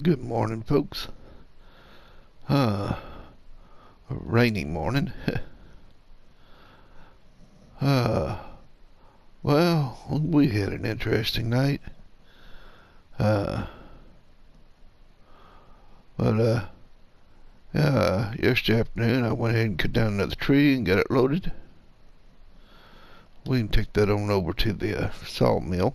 Good morning, folks. A rainy morning. uh, well, we had an interesting night. Uh, but yesterday afternoon I went ahead and cut down another tree and got it loaded. We can take that on over to the sawmill.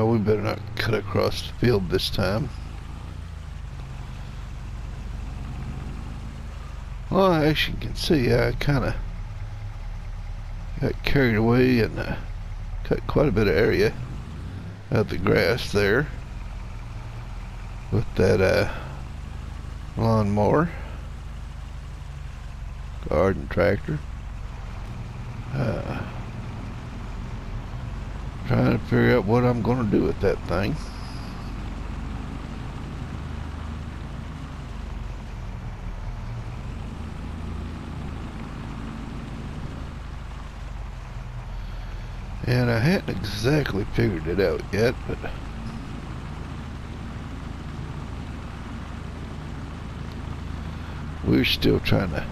We better not cut across the field this time. Well, as you can see, I kind of got carried away and cut quite a bit of area of the grass there with that lawnmower, garden tractor. Trying to figure out what I'm going to do with that thing. And I hadn't exactly figured it out yet, but we're still trying to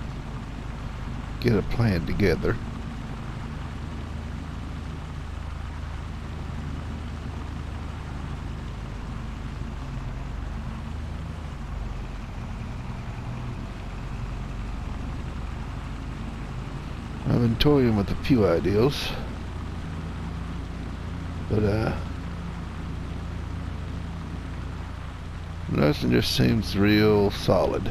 get a plan together. I've been toying with a few ideas, but nothing just seems real solid.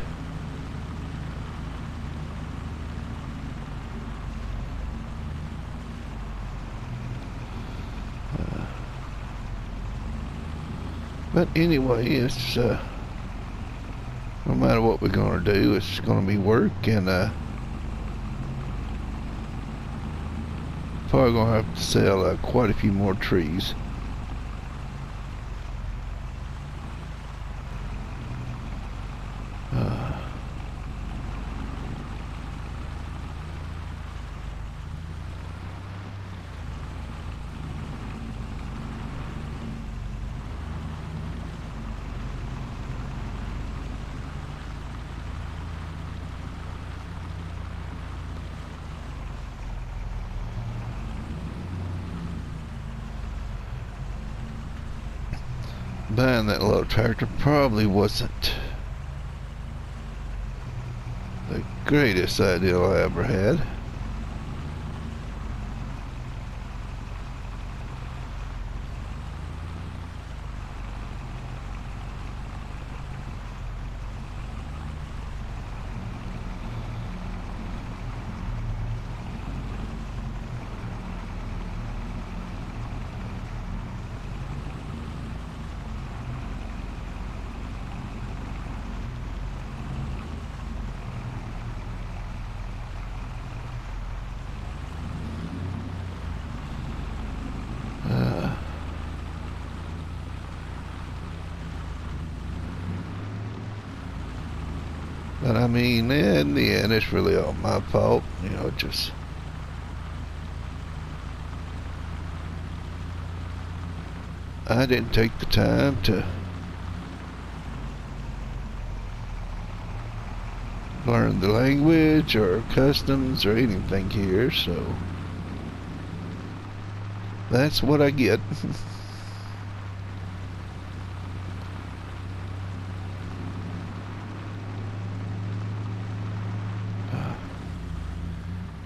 But anyway, it's no matter what we're going to do, it's going to be work, and probably going to have to sell quite a few more trees. Buying that little tractor probably wasn't the greatest idea I ever had. But I mean, in the end, it's really all my fault. You know, just I didn't take the time to learn the language or customs or anything here, so that's what I get.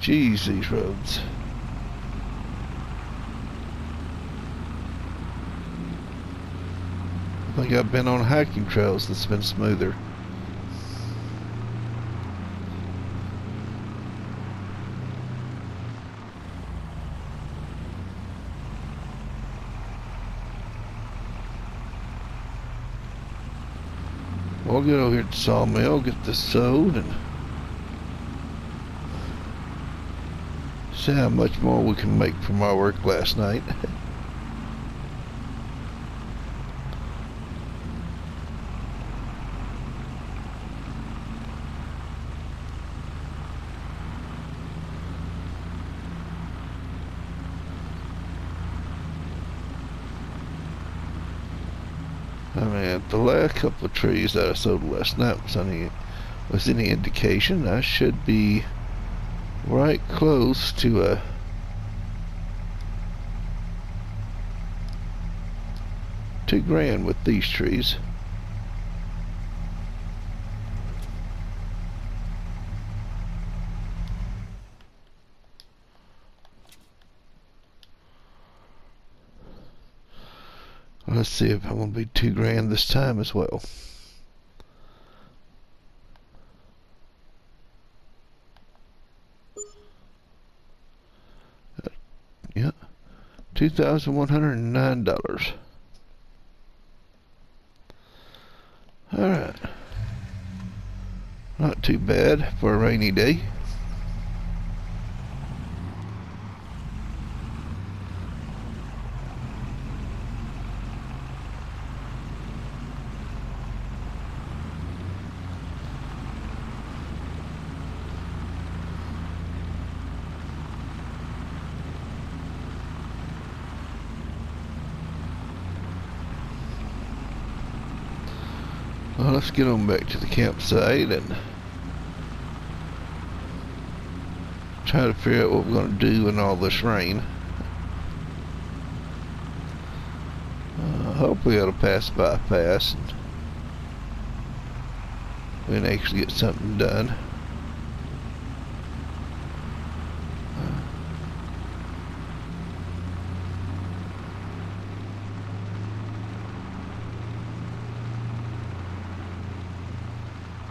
Geez, these roads. I think I've been on hiking trails that's been smoother. We'll get over here to the sawmill, get this sewed, and see how much more we can make from our work last night. Alright, the last couple of trees that I sold last night was any indication, I should be right close to $2,000 with these trees. Let's see if I'm going to be $2,000 this time as well. Yeah, $2,109. Alright. Not too bad for a rainy day. Well, let's get on back to the campsite and try to figure out what we're going to do in all this rain. Hopefully it'll pass by fast and we can actually get something done.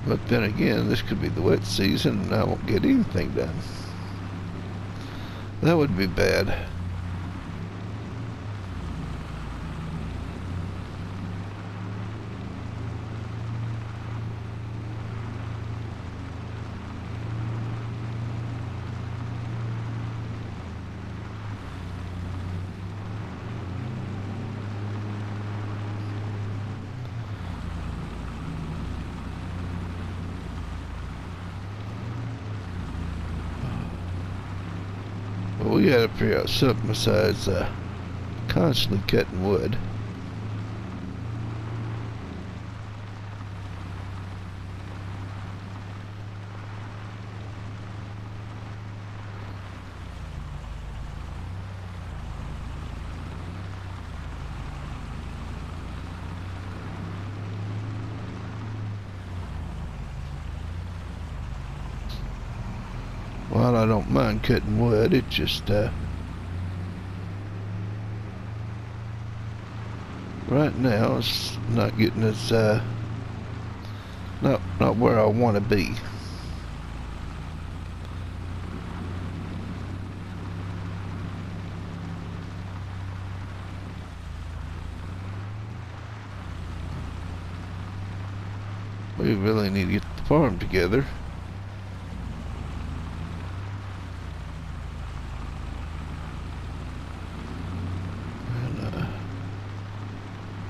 But then again, this could be the wet season and I won't get anything done. That would be bad. Well, we gotta figure out something besides constantly cutting wood. While I don't mind cutting wood, it just right now it's not getting as not where I want to be. We really need to get the farm together.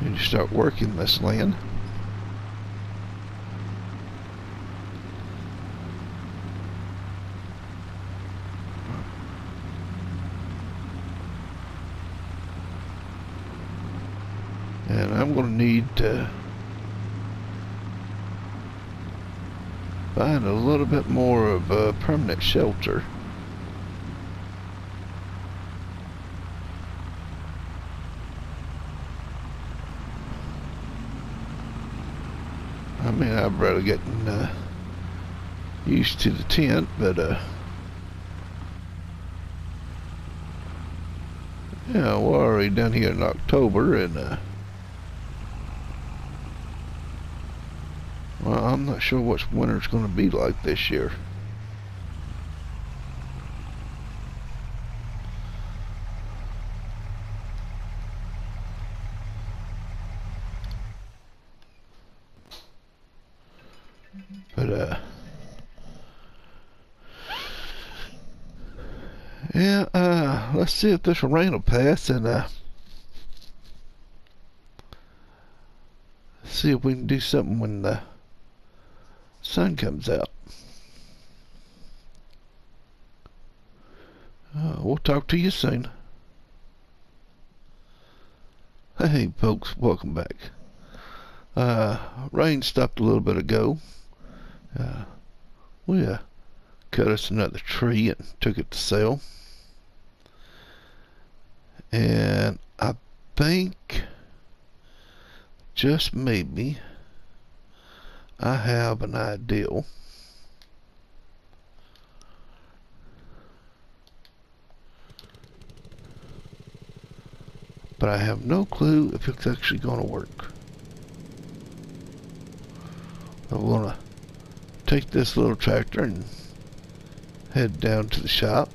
Need to start working this land. And I'm going to need to find a little bit more of a permanent shelter. I mean, I've rather getting used to the tent, but yeah, we're already done here in October, and well, I'm not sure what winter's going to be like this year. But yeah, let's see if this rain will pass and see if we can do something when the sun comes out. We'll talk to you soon. Hey folks, welcome back. Rain stopped a little bit ago. We cut us another tree and took it to sale. And I think, just maybe, I have an idea. But I have no clue if it's actually going to work. I'm going to take this little tractor and head down to the shop.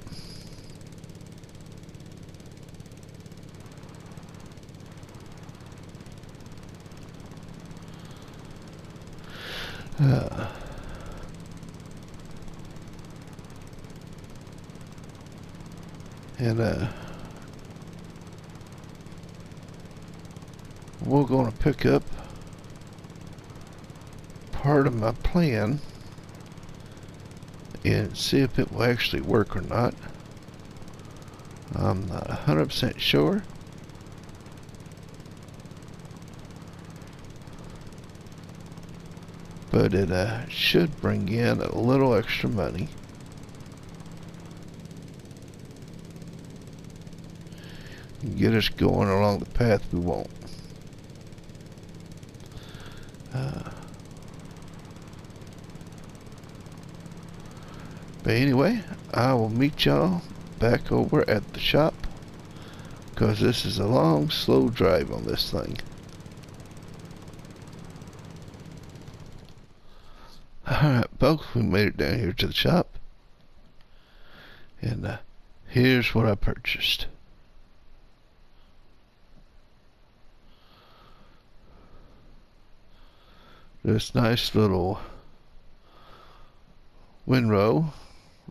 We're going to pick up part of my plan and see if it will actually work or not. I'm not 100% sure. But it should bring in a little extra money. And get us going along the path we want. But anyway, I will meet y'all back over at the shop, because this is a long, slow drive on this thing. Alright, folks, we made it down here to the shop. And here's what I purchased. This nice little windrow,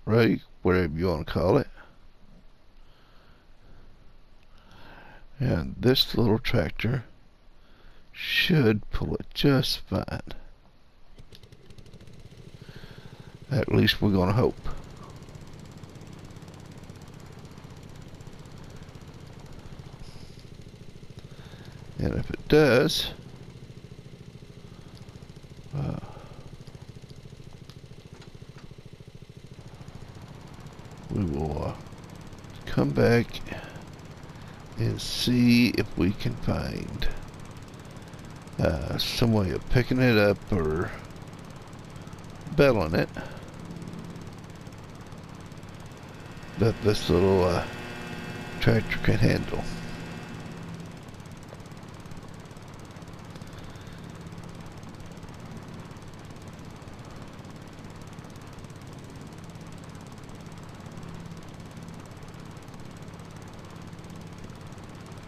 rake, whatever you want to call it. And this little tractor should pull it just fine. At least we're going to hope. And if it does, we will come back and see if we can find some way of picking it up or belling it that this little tractor can handle.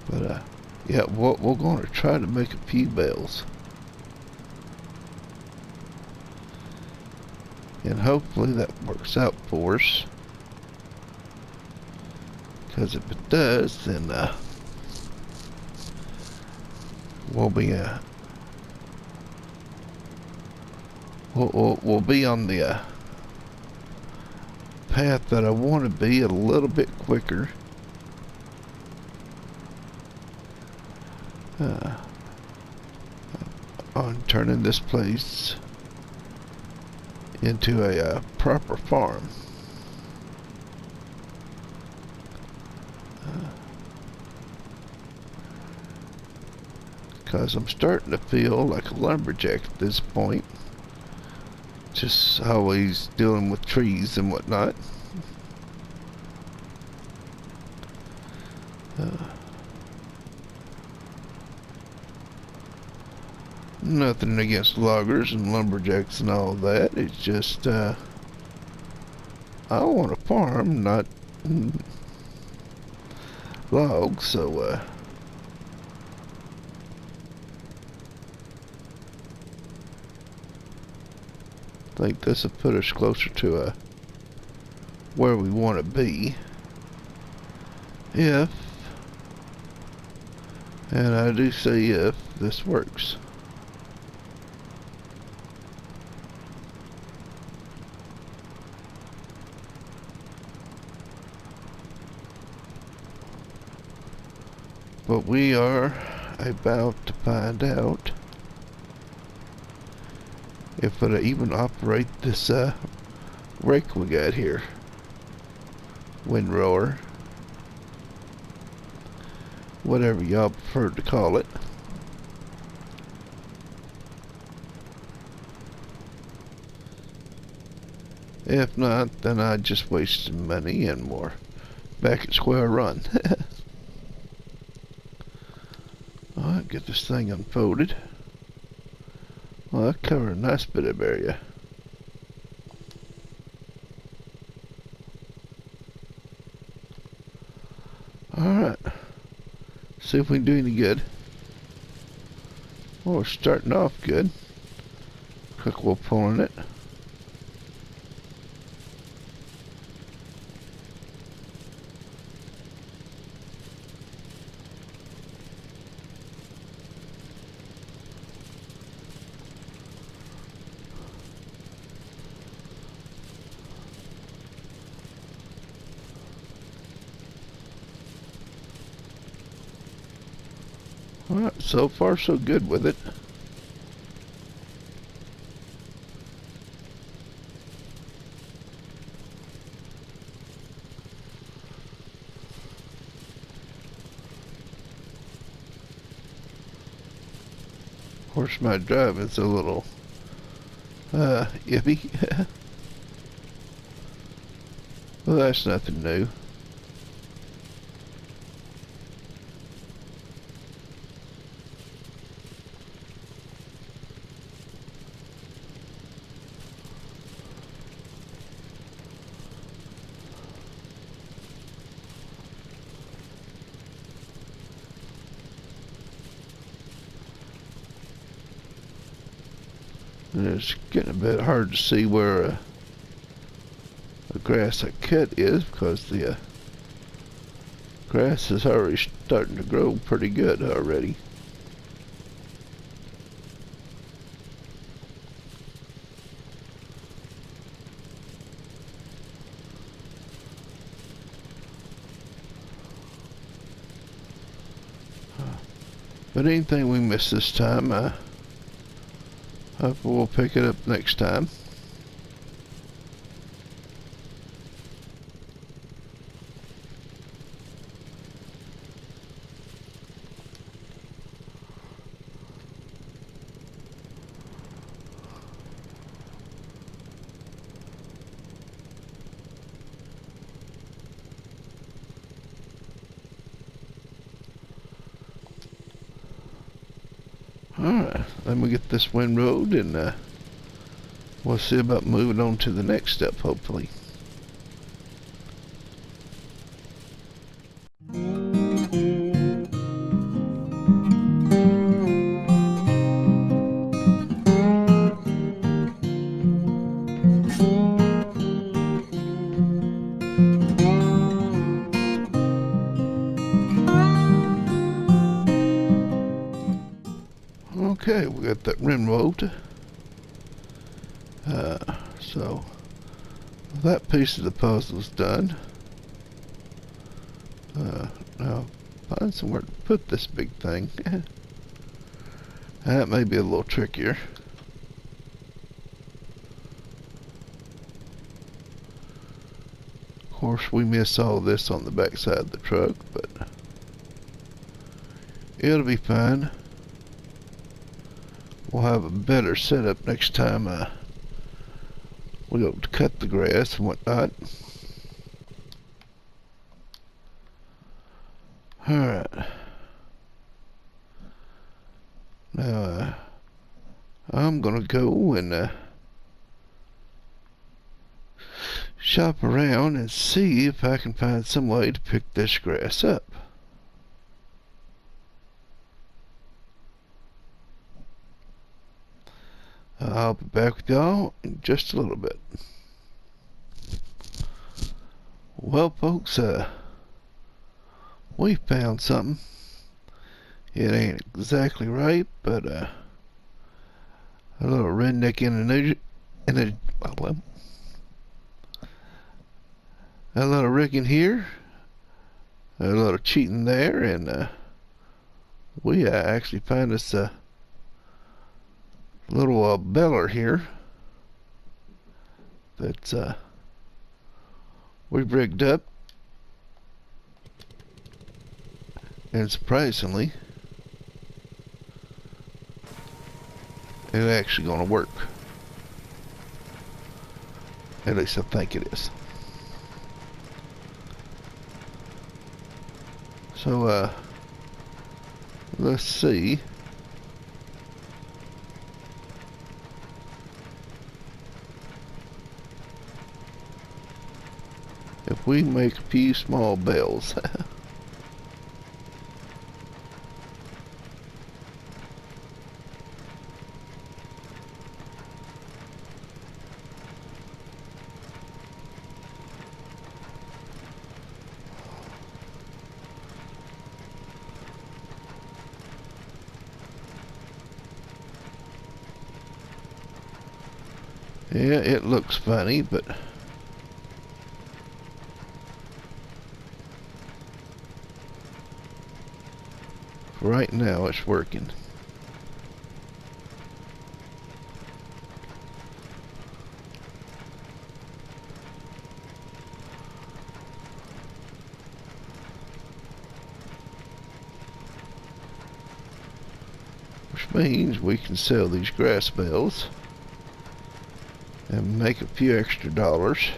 But yeah, we're going to try to make a few bales. And hopefully that works out for us. Because if it does, then we'll be we'll be on the path that I want to be a little bit quicker. On turning this place into a proper farm. Because I'm starting to feel like a lumberjack at this point. Just always dealing with trees and whatnot. Nothing against loggers and lumberjacks and all that. It's just I want a farm, not logs, so I think this will put us closer to where we want to be. If, and I do say if, this works. But we are about to find out. if it'll even operate this rake we got here. Windrower. Whatever y'all prefer to call it. If not, then I just wasted money and more. Back at square one. Alright, get this thing unfolded. Well, that covered a nice bit of area. Alright. See if we can do any good. Well, we're starting off good. Quick while pulling it. Alright, so far so good with it. Of course, my driving's a little iffy. Well, that's nothing new. And it's getting a bit hard to see where the grass I cut is, because the grass is already starting to grow pretty good already. But anything we miss this time, hopefully we'll pick it up next time. Alright, then we get this windrow and we'll see about moving on to the next step, hopefully. Okay, we got that windrow. So that piece of the puzzle's done. Now find somewhere to put this big thing. That may be a little trickier. Of course, we miss all this on the back side of the truck, but it'll be fine. We'll have a better setup next time we go to cut the grass and whatnot. Alright. Now, I'm gonna go and shop around and see if I can find some way to pick this grass up. I'll be back with y'all in just a little bit. Well, folks, we found something. It ain't exactly right, but a little redneck a little rigging here, a little cheating there, and we actually found us a little beller here. that we've rigged up, and surprisingly, it's actually going to work. At least I think it is. So, let's see. If we make a few small bells. Yeah, it looks funny, but for right now it's working. Which means we can sell these grass bells and make a few extra dollars.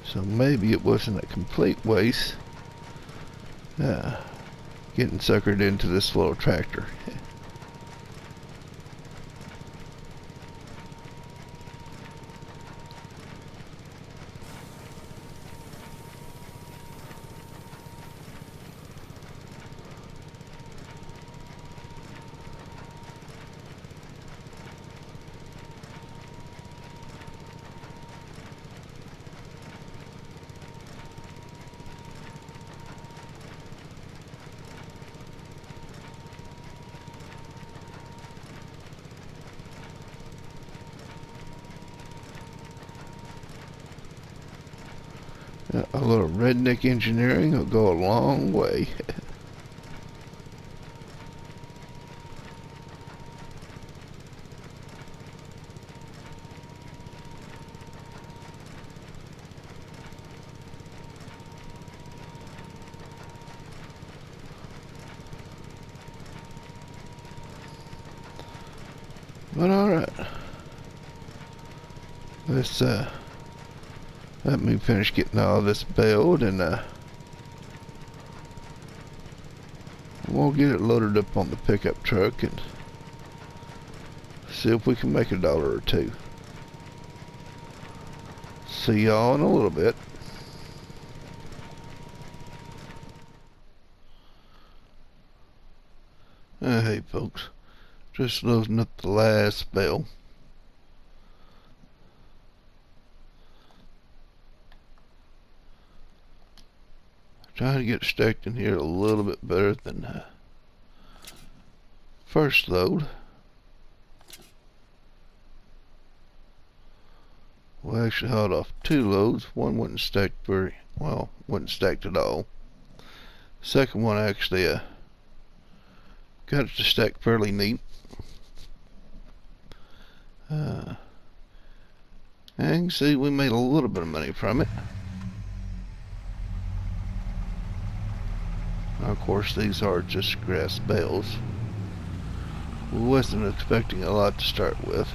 So maybe it wasn't a complete waste getting suckered into this little tractor. A little redneck engineering will go a long way. But alright. Let's let me finish getting all this built, and we'll get it loaded up on the pickup truck and see if we can make $1 or $2. See y'all in a little bit. Hey folks, just loading up the last bell. Trying to get stacked in here a little bit better than first load. We actually hauled off 2 loads. One wasn't stacked very well, wasn't stacked at all. Second one actually got it to stack fairly neat. And you can see we made a little bit of money from it. Now, of course, these are just grass bales. We wasn't expecting a lot to start with.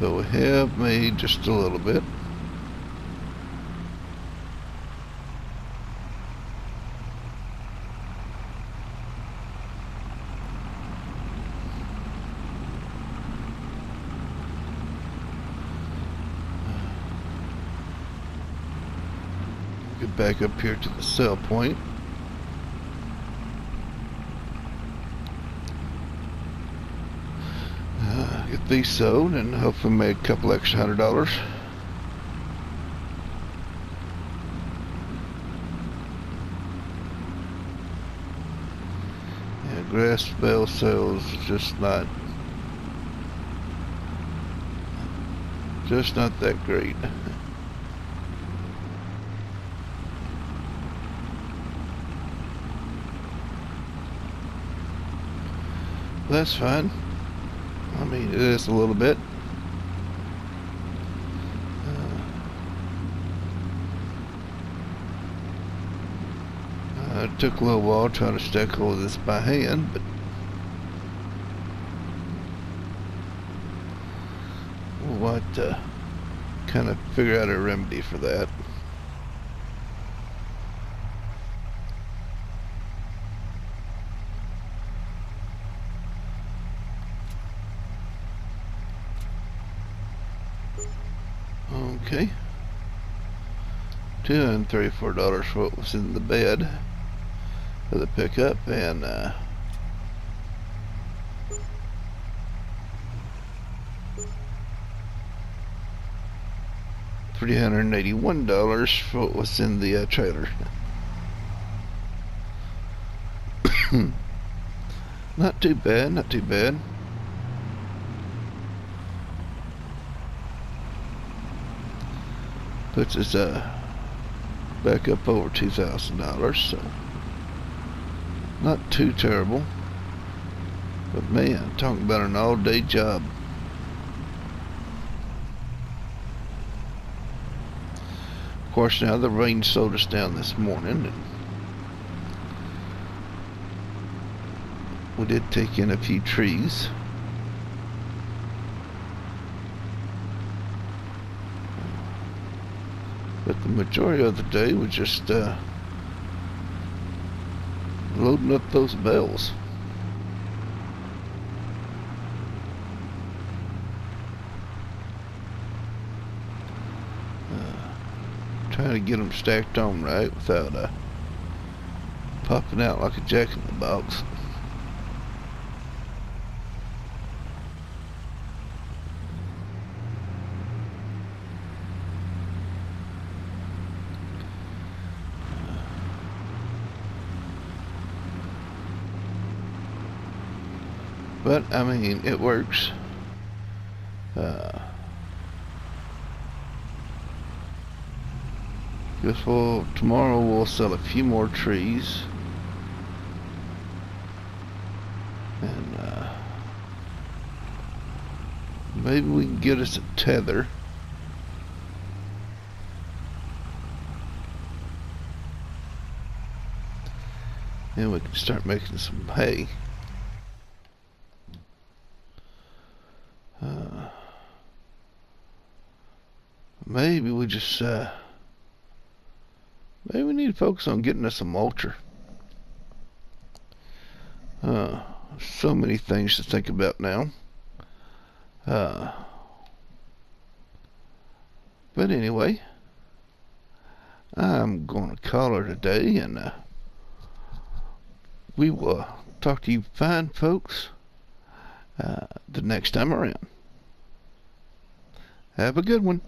But we have made just a little bit. Get back up here to the sell point. Get these sold and hopefully make a couple extra $100. Yeah, grass bale sales just not that great. That's fine. I mean, it is a little bit. It took a little while trying to stack all of this by hand, but we'll have to kind of figure out a remedy for that. Okay, $234 for what was in the bed of the pickup, and $381 for what was in the trailer. Not too bad, not too bad. Puts us back up over $2,000, so not too terrible. But man, talking about an all-day job. Of course, now the rain slowed us down this morning, and we did take in a few trees. But the majority of the day was just loading up those bales. Trying to get them stacked on right without popping out like a jack-in-the-box. But, I mean, it works. Guess tomorrow we'll sell a few more trees. And, maybe we can get us a tether. And we can start making some hay. Maybe we just maybe we need to focus on getting us a mulcher. So many things to think about now. But anyway, I'm going to call her today, and we will talk to you fine folks the next time around. Have a good one.